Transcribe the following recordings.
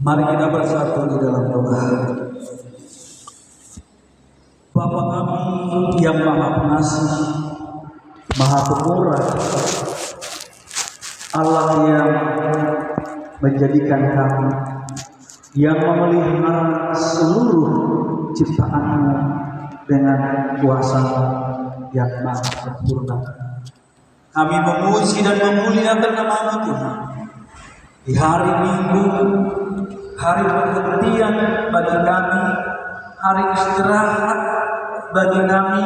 Mari kita bersatu di dalam doa. Bapa kami yang Maha Pengasih, Maha Pemurah, Allah yang menjadikan kami, yang memelihara seluruh ciptaan-Mu dengan kuasa yang maha sempurna. Kami memuji dan memuliakan nama-Mu Tuhan. Di hari Minggu, hari perhentian bagi kami, hari istirahat bagi kami,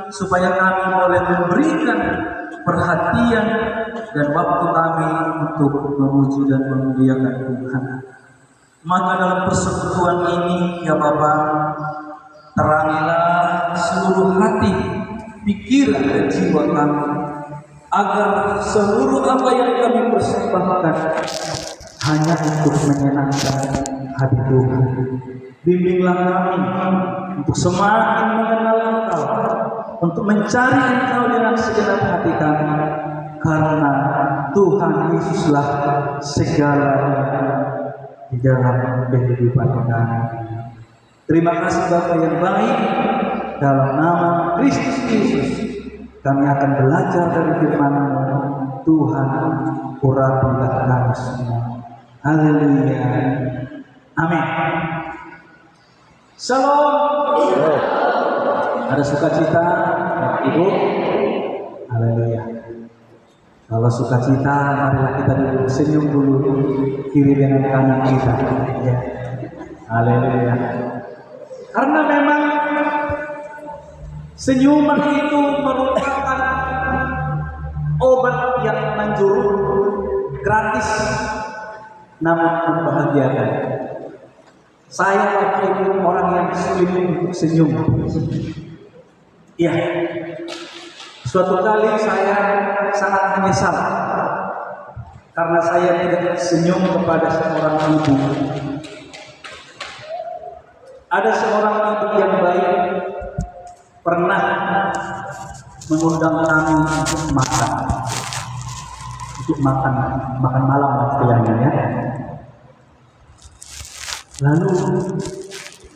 supaya kami boleh memberikan perhatian dan waktu kami untuk memuji dan memuliakan Tuhan. Maka dalam persekutuan ini, ya Bapa, terangilah seluruh hati, pikiran dan jiwa kami, agar seluruh apa yang kami persembahkan hanya untuk menyenangkan hati Tuhan. Bimbinglah kami untuk semakin mengenal Engkau, untuk mencari Engkau dengan segenap hati kami, karena Tuhan Yesuslah segalanya di dalam kehidupan kami. Terima kasih Bapa yang baik, dalam nama Kristus Yesus kami akan belajar dari firman-Mu. Tuhan, urapilah kami semua. Haleluya. Amin. Shalom. Ada sukacita, Ibu? Haleluya. Kalau sukacita, marilah kita dulu senyum dulu, kiri dengan kanan kita. Ya. Haleluya. Karena memang senyuman itu merupakan obat yang manjur, gratis, namun membahagiakan. Saya waktu itu orang yang sulit untuk senyum. Iya. Suatu kali saya sangat menyesal karena saya tidak senyum kepada seorang ibu. Ada seorang ibu yang baik pernah mengundang kami untuk makan malam istilahnya ya. Lalu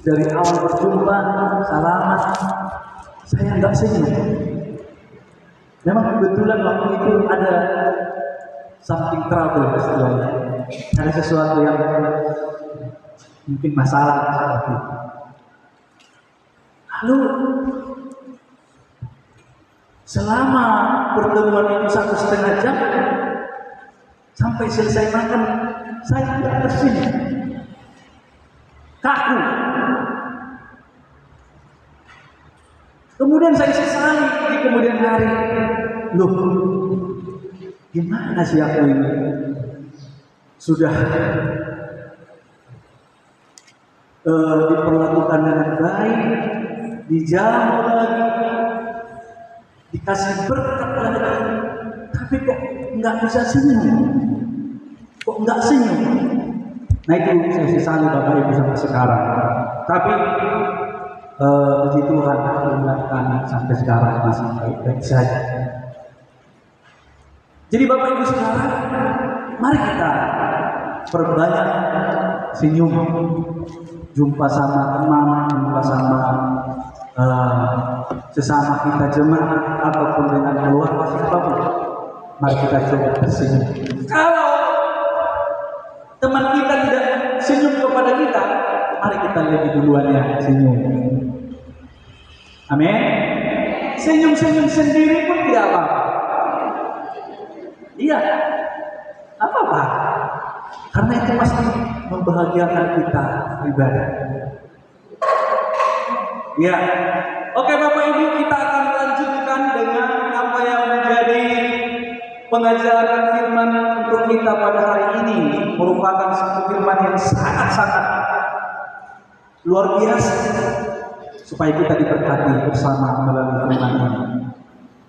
dari awal berjumpa, salaman, saya nggak senyum. Memang kebetulan waktu itu ada something trouble istilahnya. Ada sesuatu yang mungkin masalah seperti itu. Lalu selama pertemuan itu 1,5 jam, sampai selesai makan, saya tidak tersenyum, kaku. Kemudian saya sesali di kemudian hari, loh, gimana sih aku ini? Sudah diperlakukan dengan baik, dijamu lagi, dikasih berkat lagi, tapi kok nggak bisa senyum, kok nggak senyum. Nah itu saya sesali Bapak Ibu sampai sekarang. Tapi puji Tuhan, alhamdulillah sampai sekarang masih baik-baik saja. Jadi Bapak Ibu sekarang, mari kita perbanyak senyum. Jumpa sama teman, jumpa sama sesama kita jemaat ataupun dengan keluarga siapapun. Mari kita coba tersenyum. Kalau teman kita tidak senyum kepada kita, mari kita lebih duluan ya senyum. Amin. Senyum-senyum sendiri pun tidak apa-apa. Iya, apa-apa. Karena itu pasti membahagiakan kita pribadi. Ya, oke Bapak Ibu, kita akan lanjutkan dengan apa yang menjadi pengajaran firman untuk kita pada hari ini. Merupakan satu firman yang sangat-sangat luar biasa, supaya kita diberkati bersama melalui firman ini.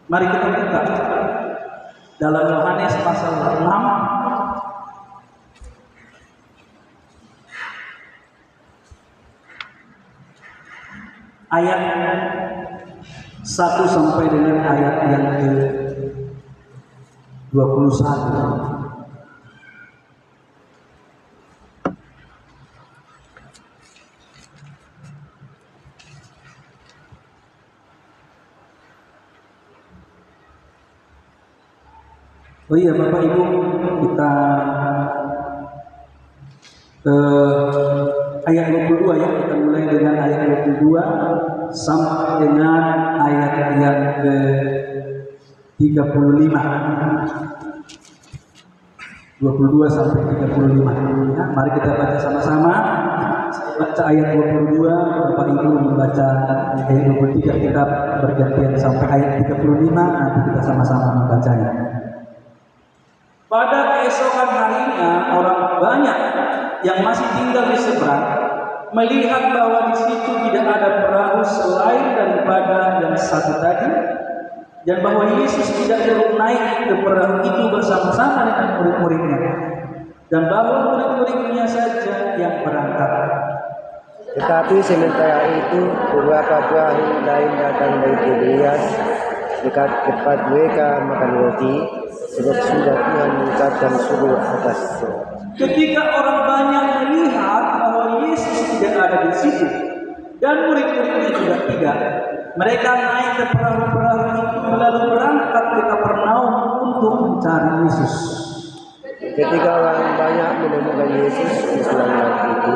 Mari kita buka dalam Yohanes pasal 6. Ayat 1 sampai dengan ayat yang ke-21. Oh iya Bapak Ibu, kita ayat 22 ya, kita mulai dengan ayat 22 sampai dengan ayat-ayat ke 35. 22 sampai 35. Ya, mari kita baca sama-sama. Saya baca ayat 22, Bapak Ibu membaca ayat 23, kita bergantian sampai ayat 35, nanti kita sama-sama membacanya. Pada keesokan harinya, orang banyak yang masih tinggal di seberang melihat bahwa di situ tidak ada perahu selain daripada yang satu tadi, dan bahwa Yesus tidak turun naik ke perahu itu bersama-sama dengan murid-muridnya, dan bahwa murid-muridnya saja yang berangkat. Tetapi sementara itu beberapa perahu lain datang dari Tiberias dekat tempat mereka makan roti, sebab sudah Tuhan mengucapkan suruh atasnya. Ketika orang banyak melihat bahwa Yesus tidak ada di situ dan murid-muridnya juga tidak, mereka naik ke perahu-perahu itu lalu berangkat ke Kapernaum untuk mencari Yesus. Ketika orang banyak menemukan Yesus di seberang itu,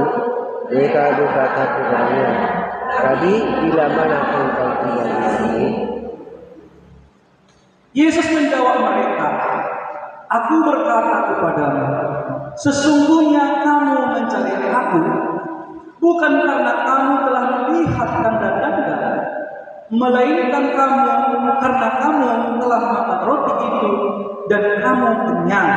mereka berkata kepadanya, "Rabi, bila mana engkau tinggal di sini?" Yesus menjawab mereka, "Aku berkata kepadamu, sesungguhnya kamu mencari Aku bukan karena kamu telah melihat tanda-tanda, melainkan kamu karena kamu telah makan roti itu dan kamu kenyang.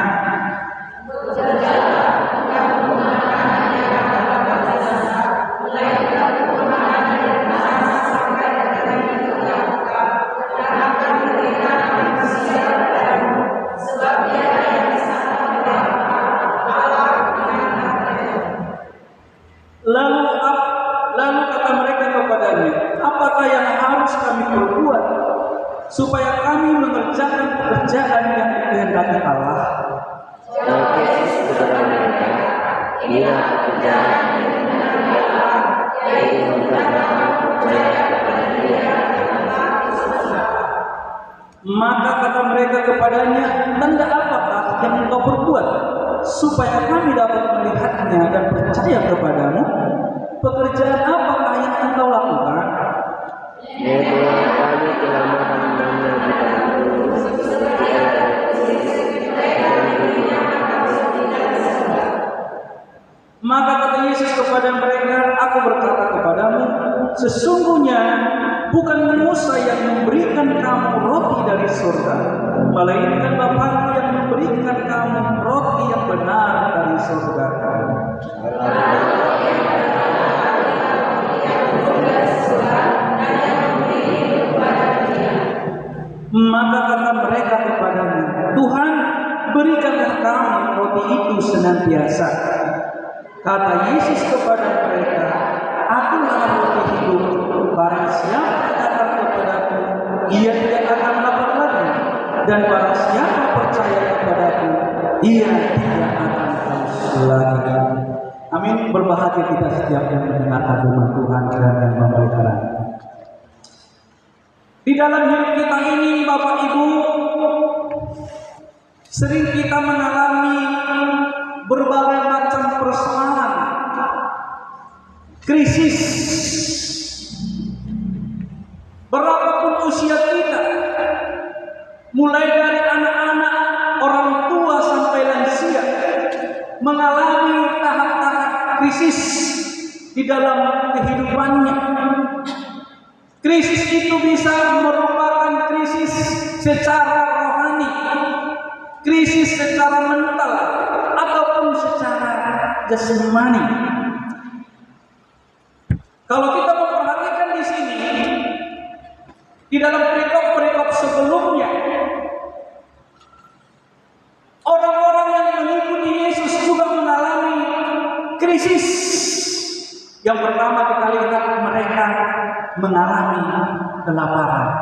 Lalu kata mereka kepadanya, apakah yang harus kami perbuat supaya kami mengerjakan pekerjaan yang dikehendaki Allah? Yesus kepada mereka, "Bila pekerjaan yang mengerjakan percaya kepada Dia." Maka kata mereka kepadanya, tanda apakah yang engkau perbuat supaya kami dapat melihatnya dan percaya kepadamu? Pekerjaan apakah yang engkau lakukan? Yaitu kami telah makan manna di padang gurun, Maka kata Yesus kepada mereka, aku berkata kepadamu, sesungguhnya bukan Musa yang memberikan kamu roti dari surga, melainkan Bapa-Mu yang memberikan kamu roti yang benar dari surga. Maka kata mereka kepadanya, Tuhan, berikanlah kami roti itu senantiasa. Kata Yesus kepada mereka, Akulah roti hidup. Barang siapa datang kepadaku, ia tidak akan lapar lagi. Dan barang siapa percaya kepadaku, ia tidak akan haus lagi. Amin. Berbahagia kita setiap yang mendengarkan firman Tuhan dan yang memelihara. Di dalam hidup kita ini, Bapak Ibu, sering kita mengalami berbagai macam persoalan, krisis. Berapapun usia kita, mulai dari anak-anak, orang tua sampai lansia, mengalami tahap-tahap krisis di dalam kehidupannya. Krisis itu bisa merupakan krisis secara rohani, krisis secara mental, ataupun secara jasmani. Kalau kita memperhatikan di sini, di dalam perikop-perikop sebelumnya, orang-orang yang mengikuti Yesus juga mengalami krisis. Yang pertama kita lihat mereka mengalami kelaparan.